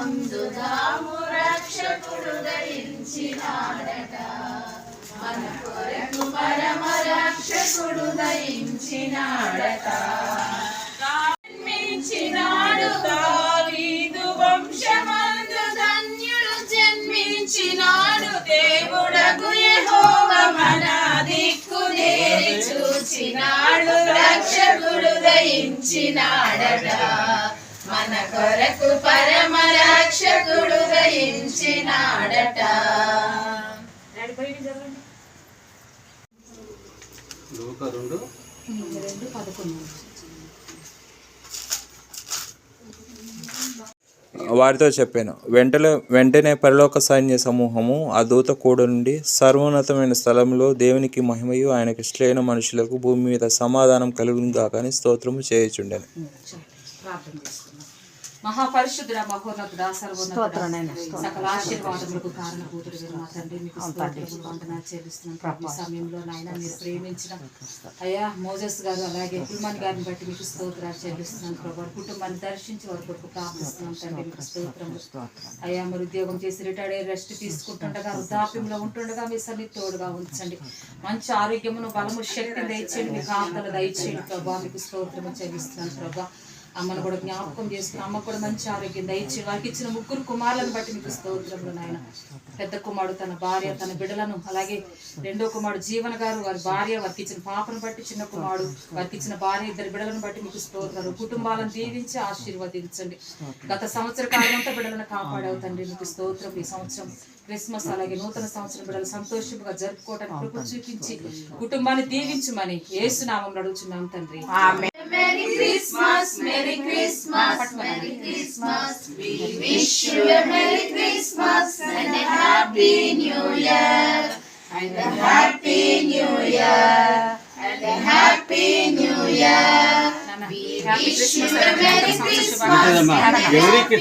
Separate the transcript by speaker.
Speaker 1: ముందుదాము రక్షకుడు దయించినాడట, మన కొరకు పరమ రక్షకుడు దయించినాడట. జన్మించినాడు దావీదు వంశమందు ధన్యుడు జన్మించినాడు, దేవుడగు యెహోవా మన దిక్కు దేరి చూచినాడు, రక్షకుడు దయించినాడట, మన కొరకు పరమ రక్షకుడు దయించినాడట.
Speaker 2: వారితో చెప్పాను, వెంటనే పరలోక సైన్య సమూహము ఆ దూత కూడా నుండి సర్వోన్నతమైన స్థలంలో దేవునికి మహిమయు ఆయనకి ఇష్టలైన మనుషులకు భూమి మీద సమాధానం కలుగును గాక అని స్తోత్రము చేయుచుండెను.
Speaker 3: మహాపరిశుద్ధుడ మహోన్నతుడా సర్వోన్నతుడా సకల ఆశీర్వాదములకు కారణభూతుడు మా తండ్రి, మీకు స్తోత్రములు వందనాలు చెల్లిస్తున్నాను. ఈ సమయంలో నాయన మీరు ప్రేమించిన అయ్యా మోజస్ గారు అలాగే కుల్మాన్ గారిని బట్టి మీకు స్తోత్రాలు చెల్లిస్తున్నాను ప్రభు. కుటుంబాన్ని దర్శించి వారి కొరకు ప్రార్థిస్తున్నాను తండ్రి, మీకు స్తోత్రములు అయ్యా. మరి ఉద్యోగం చేసి రిటైర్డ్ అయ్యి రెస్ట్ తీసుకుంటుండగా వృద్ధాప్యంలో ఉంటుండగా మీ సన్ని తోడుగా ఉంచండి. మంచి ఆరోగ్యమును బలము శక్తిని దయచేయండి, మీ కాంతలు దయచేయండి ప్రభా. మీకు స్తోత్రము చెల్లిస్తున్నాను ప్రభా. అమ్మను కూడా జ్ఞాపకం చేసుకుని అమ్మకు కూడా మంచి ఆరోగ్యం దయచి వారికి ఇచ్చిన 3 కుమారులను బట్టి మీకు స్తోత్రములు నాయన. పెద్ద కుమారుడు తన భార్య తన బిడ్డలను, అలాగే రెండో కుమారుడు జీవన గారు వారి భార్య వారికి ఇచ్చిన పాపను బట్టి, చిన్న కుమారుడు వారికి ఇచ్చిన భార్య 2 బిడ్డలను బట్టి మీకు స్తోత్రాలు. కుటుంబాలను దీవించి ఆశీర్వదించండి. గత సంవత్సర కాలం అంతా బిడ్డలను కాపాడావు తండ్రి, మీకు స్తోత్రం. ఈ సంవత్సరం క్రిస్మస్ అలాగే నూతన సంవత్సరం బిడ్డలు సంతోషంగా జరుపుకోవడానికి కృప చూపించి కుటుంబాన్ని దీవించమని యేసు నామములో అడుగుచున్నాం తండ్రి.
Speaker 1: Merry Christmas, Merry Christmas, Merry Christmas. We wish you a Merry Christmas and a Happy New Year, and a Happy New Year, and a Happy New Year. We wish you a Merry Christmas and a Happy